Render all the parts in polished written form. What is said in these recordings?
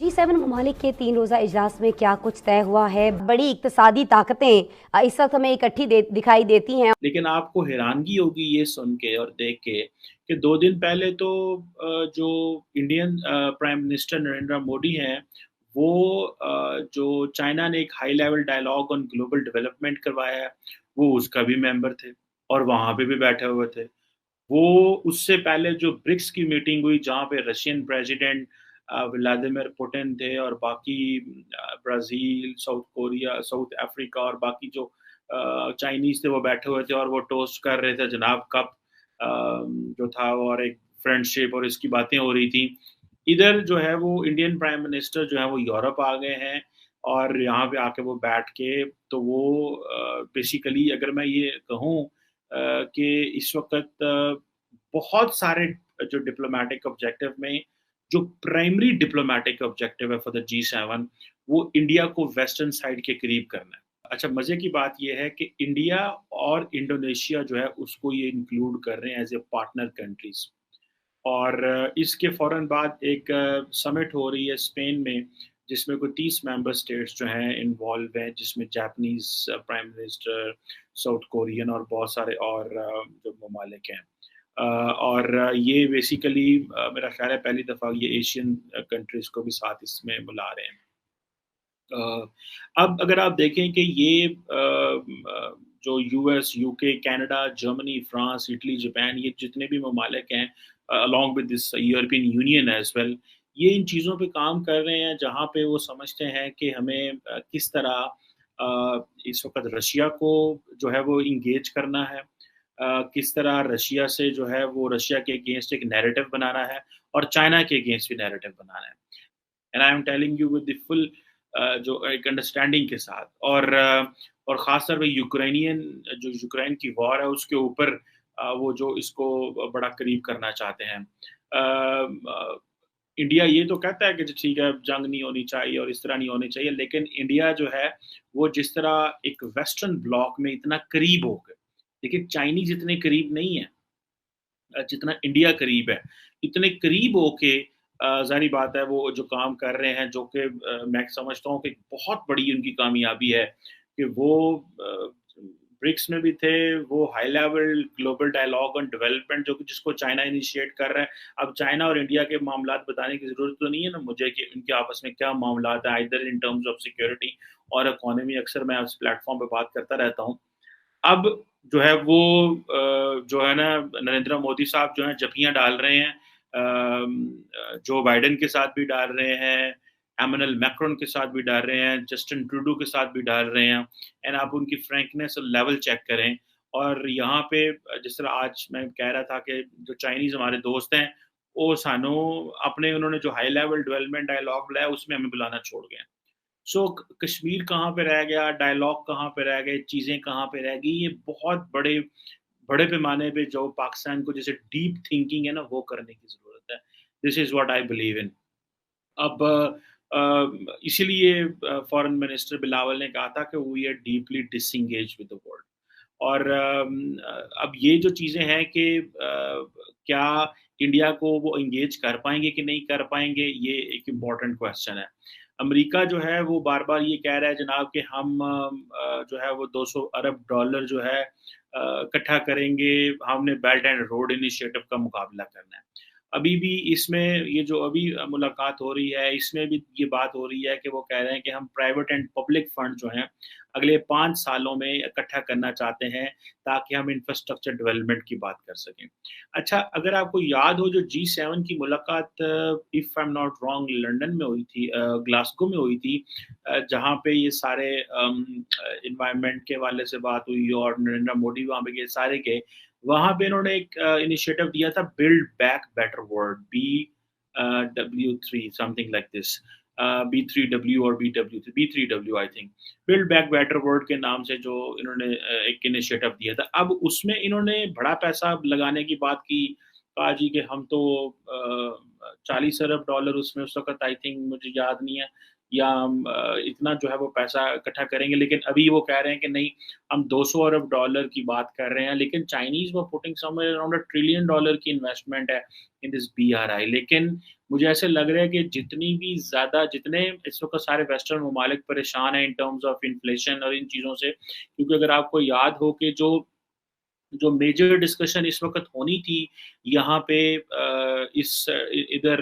G7 ममालिक के 3 रोज़ा इजलास में क्या कुछ तय हुआ है? बड़ी इक्तिसादी ताकतें इस वक्त हमें इकट्ठी दिखाई देती हैं। लेकिन आपको हैरानगी होगी ये सुन के और देख के कि 2 दिन पहले तो जो Indian prime minister Narendra Modi हैं, वो जो चाइना ने एक high level dialogue on global development करवाया है, वो उसका भी मेंबर थे और वहाँ पे भी बैठे हुए थे। वो उससे पहले जो ब्रिक्स की मीटिंग हुई जहाँ पे रशियन प्रेसिडेंट व्लादिमीर पुतिन थे और बाकी Brazil, south Korea, south Africa और बाकी जो चाइनीज़ थे वो बैठे हुए थे और वो टोस्ट कर रहे थे जनाब कप जो था और एक फ्रेंडशिप और इसकी बातें हो रही थी। इधर जो है वो इंडियन प्राइम मिनिस्टर जो है वो यूरोप आ गए हैं और यहाँ पे आके वो बैठ के तो वो बेसिकली अगर मैं ये कहूँ कि इस वक़्त बहुत सारे जो डिप्लोमैटिक ऑब्जेक्टिव में जो प्राइमरी डिप्लोमैटिक ऑब्जेक्टिव है फॉर द G7 वो इंडिया को वेस्टर्न साइड के करीब करना है। अच्छा मज़े की बात ये है कि इंडिया और इंडोनेशिया जो है उसको ये इंक्लूड कर रहे हैं एज़ ए पार्टनर कंट्रीज़ और इसके फ़ौरन बाद एक समिट हो रही है स्पेन में जिसमें कोई 30 मेंबर स्टेट्स जो हैं इन्वॉल्व हैं जिसमें Japanese prime minister, south Korean और बहुत सारे और जो ममालिक हैं। और ये बेसिकली मेरा ख़्याल है पहली दफ़ा ये एशियन कंट्रीज़ को भी साथ इसमें बुला रहे हैं। अब अगर आप देखें कि ये जो US, UK, Canada, Germany, France, Italy, Japan ये जितने भी ममालिक हैं along with this European union as well, ये इन चीज़ों पे काम कर रहे हैं जहाँ पे वो समझते हैं कि हमें किस तरह इस वक़्त रशिया को जो है वो एंगेज करना है। किस तरह रशिया से जो है वो रशिया के अगेंस्ट एक नैरेटिव बनाना है और चाइना के अगेंस्ट भी नैरेटिव बनाना है। And I am telling you with the full जो एक अंडरस्टैंडिंग के साथ और ख़ास तौर पे यूक्रेनियन जो यूक्रेन की वॉर है उसके ऊपर वो जो इसको बड़ा करीब करना चाहते हैं। इंडिया ये तो कहता है कि जी ठीक है जंग नहीं होनी चाहिए और इस तरह नहीं होनी चाहिए, लेकिन इंडिया जो है वो जिस तरह एक वेस्टर्न ब्लॉक में इतना करीब हो गए, देखिए चाइनीज़ इतने करीब नहीं है जितना इंडिया करीब है। इतने करीब होके ज़ाहिर-सी बात है वो जो काम कर रहे हैं जो कि मैं समझता हूँ कि बहुत बड़ी उनकी कामयाबी है कि वो ब्रिक्स में भी थे, वो high level global dialogue on development जो कि जिसको चाइना इनिशिएट कर रहा है। अब चाइना और इंडिया के मामलात बताने की ज़रूरत तो नहीं है ना मुझे कि उनके आपस में क्या मामलात हैं either in terms of security और इकोनॉमी अक्सर मैं उस प्लेटफ़ॉर्म पे बात करता रहता हूँ। अब जो है वो जो है ना नरेंद्र मोदी साहब जो हैं जंपियाँ डाल रहे हैं जो बाइडेन के साथ भी डाल रहे हैं, एमेनुअल मैक्रोन के साथ भी डाल रहे हैं, जस्टिन ट्रूडो के साथ भी डाल रहे हैं एंड आप उनकी फ्रैंकनेस और लेवल चेक करें और यहाँ पे जिस तरह आज मैं कह रहा था कि जो चाइनीज़ हमारे दोस्त हैं, वो सानू अपने उन्होंने जो हाई लेवल डेवलपमेंट डायलॉग बुलाया उसमें हमें बुलाना छोड़ गए हैं। सो कश्मीर कहाँ पे रह गया, डायलॉग कहाँ पे रह गए, चीज़ें कहाँ पे रह गई, ये बहुत बड़े बड़े पैमाने पे जो पाकिस्तान को जैसे डीप थिंकिंग है ना, वो करने की ज़रूरत है। This is what I believe in. अब इसीलिए फॉरेन मिनिस्टर बिलावल ने कहा था कि we are deeply disengaged with the world और अब ये जो चीज़ें हैं कि क्या इंडिया को वो एंगेज कर पाएँगे कि नहीं कर पाएँगे, ये एक इम्पोर्टेंट क्वेश्चन है। अमेरिका जो है वो बार-बार ये कह रहा है जनाब कि हम जो है वो 200 अरब डॉलर जो है इकट्ठा करेंगे, हमने बेल्ट एंड रोड इनिशिएटिव का मुकाबला करना है। अभी भी इसमें ये जो अभी मुलाकात हो रही है, इसमें भी ये बात हो रही है कि वो कह रहे हैं कि हम प्राइवेट एंड पब्लिक फंड जो हैं, अगले 5 सालों में इकट्ठा करना चाहते हैं, ताकि हम इंफ्रास्ट्रक्चर डेवलपमेंट की बात कर सकें। अच्छा, अगर आपको याद हो जो G7 की मुलाकात if I am not wrong London में हुई थी ग्लासगो में हुई थी जहाँ पे ये सारे एनवायरनमेंट के हवाले से बात हुई और नरेंद्र मोदी वहाँ पे गए, सारे गए। वहाँ पे इन्होंने एक इनिशिएटिव दिया था build back better world W3 something like this B3W और BW3 B3W I think build back better world के नाम से जो इन्होंने एक इनिशिएटिव दिया था। अब उसमें इन्होंने बड़ा पैसा लगाने की बात की कहा जी कि हम तो 40 अरब डॉलर उसमें उस वक़्त आई थिंक मुझे याद नहीं है या हम इतना जो है वो पैसा इकट्ठा करेंगे, लेकिन अभी वो कह रहे हैं कि नहीं हम 200 अरब डॉलर की बात कर रहे हैं, लेकिन चाइनीज़ वर पुटिंग समवेयर अराउंड $1 ट्रिलियन की इन्वेस्टमेंट है इन दिस बीआरआई। लेकिन मुझे ऐसे लग रहा है कि जितने इस वक़्त सारे वेस्टर्न ममालिक परेशान हैं इन टर्म्स ऑफ इन्फ्लेशन और इन चीज़ों से, क्योंकि अगर आपको याद हो कि जो जो मेजर डिस्कशन इस वक़्त होनी थी यहाँ पे इधर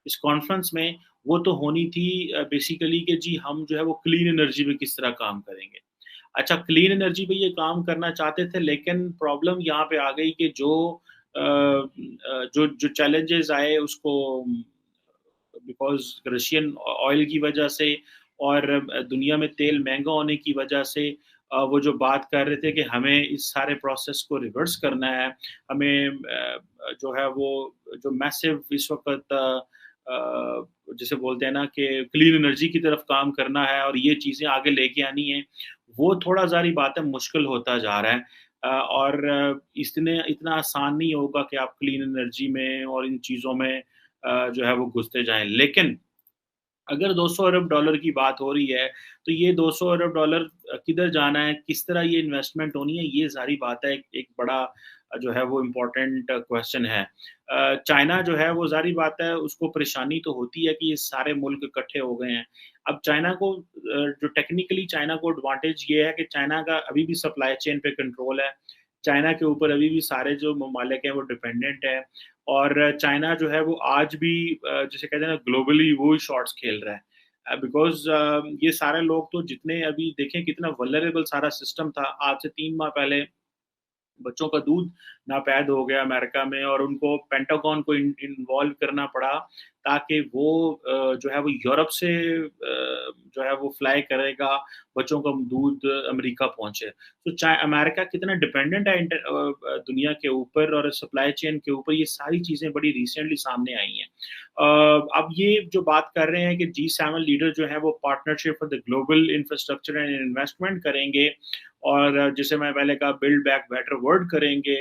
इस कॉन्फ्रेंस में, वो तो होनी थी बेसिकली कि जी हम जो है वो क्लीन एनर्जी पे किस तरह काम करेंगे। अच्छा, क्लीन एनर्जी पे ये काम करना चाहते थे, लेकिन प्रॉब्लम यहाँ पे आ गई कि जो चैलेंजेस आए उसको बिकॉज़ रशियन ऑयल की वजह से और दुनिया में तेल महँगा होने की वजह से वो जो बात कर रहे थे कि हमें इस सारे प्रोसेस को रिवर्स करना है, हमें जो है वो जो मैसिव इस वक़्त जिसे बोलते हैं ना कि क्लीन एनर्जी की तरफ काम करना है और ये चीज़ें आगे लेके आनी है, वो थोड़ा ज़ाहिर बात है मुश्किल होता जा रहा है। और इसने इतना आसान नहीं होगा कि आप क्लीन एनर्जी में और इन चीज़ों में जो है वो घुसते जाएँ। लेकिन अगर 200 अरब डॉलर की बात हो रही है, तो ये 200 अरब डॉलर किधर जाना है, किस तरह ये इन्वेस्टमेंट होनी है, ये सारी बात है। एक एक बड़ा जो है वो इम्पोर्टेंट क्वेश्चन है। चाइना जो है वो ज़ाहिर बात है उसको परेशानी तो होती है कि ये सारे मुल्क इकट्ठे हो गए हैं। अब चाइना को जो टेक्निकली चाइना को एडवांटेज ये है कि चाइना का अभी भी सप्लाई चेन पे कंट्रोल है। चाइना के ऊपर अभी भी सारे जो ममालिक हैं वो डिपेंडेंट है और चाइना जो है वो आज भी जिसे कहते हैं ना ग्लोबली वो ही शॉट्स खेल रहा है बिकॉज़ ये सारे लोग तो जितने अभी देखें कितना वल्नरेबल सारा सिस्टम था आज से 3 माह पहले बच्चों का दूध नापैद हो गया अमेरिका में और उनको पेंटागन को इन्वॉल्व करना पड़ा ताकि वो जो है वो यूरोप से जो है वो फ्लाई करेगा बच्चों का दूध अमेरिका पहुंचे। तो चाहे अमेरिका कितना डिपेंडेंट है दुनिया के ऊपर और सप्लाई चेन के ऊपर, ये सारी चीज़ें बड़ी रिसेंटली सामने आई हैं। अब ये जो बात कर रहे हैं कि G7 लीडर जो है वो partnership for the global infrastructure and investment करेंगे और जिसे मैं पहले कहा बिल्ड बैक बेटर वर्ल्ड करेंगे।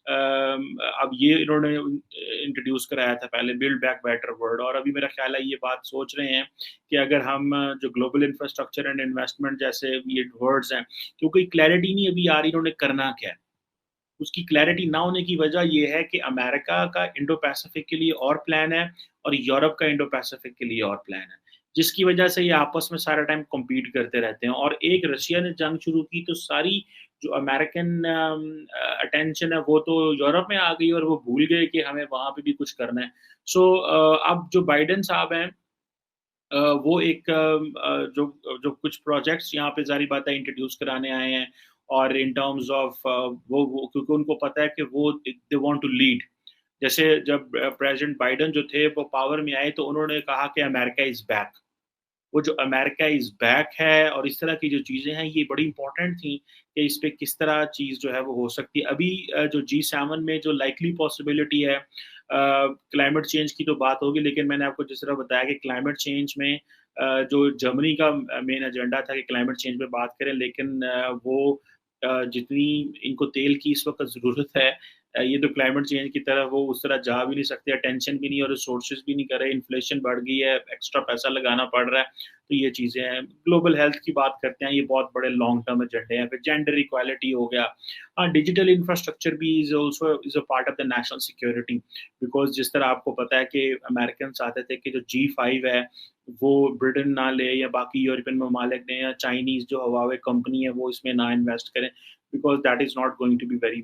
अब ये इन्होंने इंट्रोड्यूस कराया था पहले बिल्ड बैक बेटर वर्ल्ड और अभी मेरा ख्याल है ये बात सोच रहे हैं कि अगर हम जो ग्लोबल इंफ्रास्ट्रक्चर एंड इन्वेस्टमेंट जैसे ये वर्ड्स हैं, क्योंकि क्लैरिटी नहीं अभी आ रही इन्होंने करना क्या है। उसकी क्लैरिटी ना होने की वजह ये है कि अमेरिका का इंडो पैसिफिक के लिए और प्लान है और यूरोप का इंडो पैसिफिक के लिए और प्लान है, जिसकी वजह से ये आपस में सारा टाइम कम्पीट करते रहते हैं और एक रशिया ने जंग शुरू की तो सारी जो अमेरिकन अटेंशन है वो तो यूरोप में आ गई और वो भूल गए कि हमें वहाँ पे भी कुछ करना है। सो अब जो बाइडेन साहब हैं वो एक जो जो कुछ प्रोजेक्ट्स यहाँ पे ज़ाहिर बात है इंट्रोड्यूस कराने आए हैं और इन टर्म्स ऑफ वो क्योंकि उनको पता है कि वो दे वांट टू लीड। जैसे जब प्रेज़िडेंट बाइडेन जो थे वो पावर में आए तो उन्होंने कहा कि अमेरिका इज़ बैक। वो जो अमेरिका इज़ बैक है और इस तरह की जो चीज़ें हैं ये बड़ी इम्पोर्टेंट थी कि इस पे किस तरह चीज़ जो है वो हो सकती है। अभी जो G7 में जो लाइकली पॉसिबिलिटी है क्लाइमेट चेंज की तो बात होगी, लेकिन मैंने आपको जिस तरह बताया कि क्लाइमेट चेंज में जो जर्मनी का मेन एजेंडा था कि क्लाइमेट चेंज पे बात करें, लेकिन वो जितनी इनको तेल की इस वक़्त ज़रूरत है ये तो क्लाइमेट चेंज की तरफ वो उस तरह जा भी नहीं सकते, अटेंशन भी नहीं और रिसोर्सेज़ भी नहीं कर रहे, इन्फ्लेशन बढ़ गई है, एक्स्ट्रा पैसा लगाना पड़ रहा है, तो ये चीज़ें हैं। ग्लोबल हेल्थ की बात करते हैं, ये बहुत बड़े लॉन्ग टर्म एजेंडे हैं, फिर जेंडर इक्वालिटी हो गया। हाँ, डिजिटल इंफ्रास्ट्रक्चर भी is a part of the national security because जिस तरह आपको पता है कि अमेरिकन चाहते थे कि जो G5 है, वो ब्रिटेन ना ले या बाकी यूरोपियन ममालिक ने या चाइनीज़ जो हुआवे कंपनी है, वो इसमें ना इन्वेस्ट करें because that is not going to be very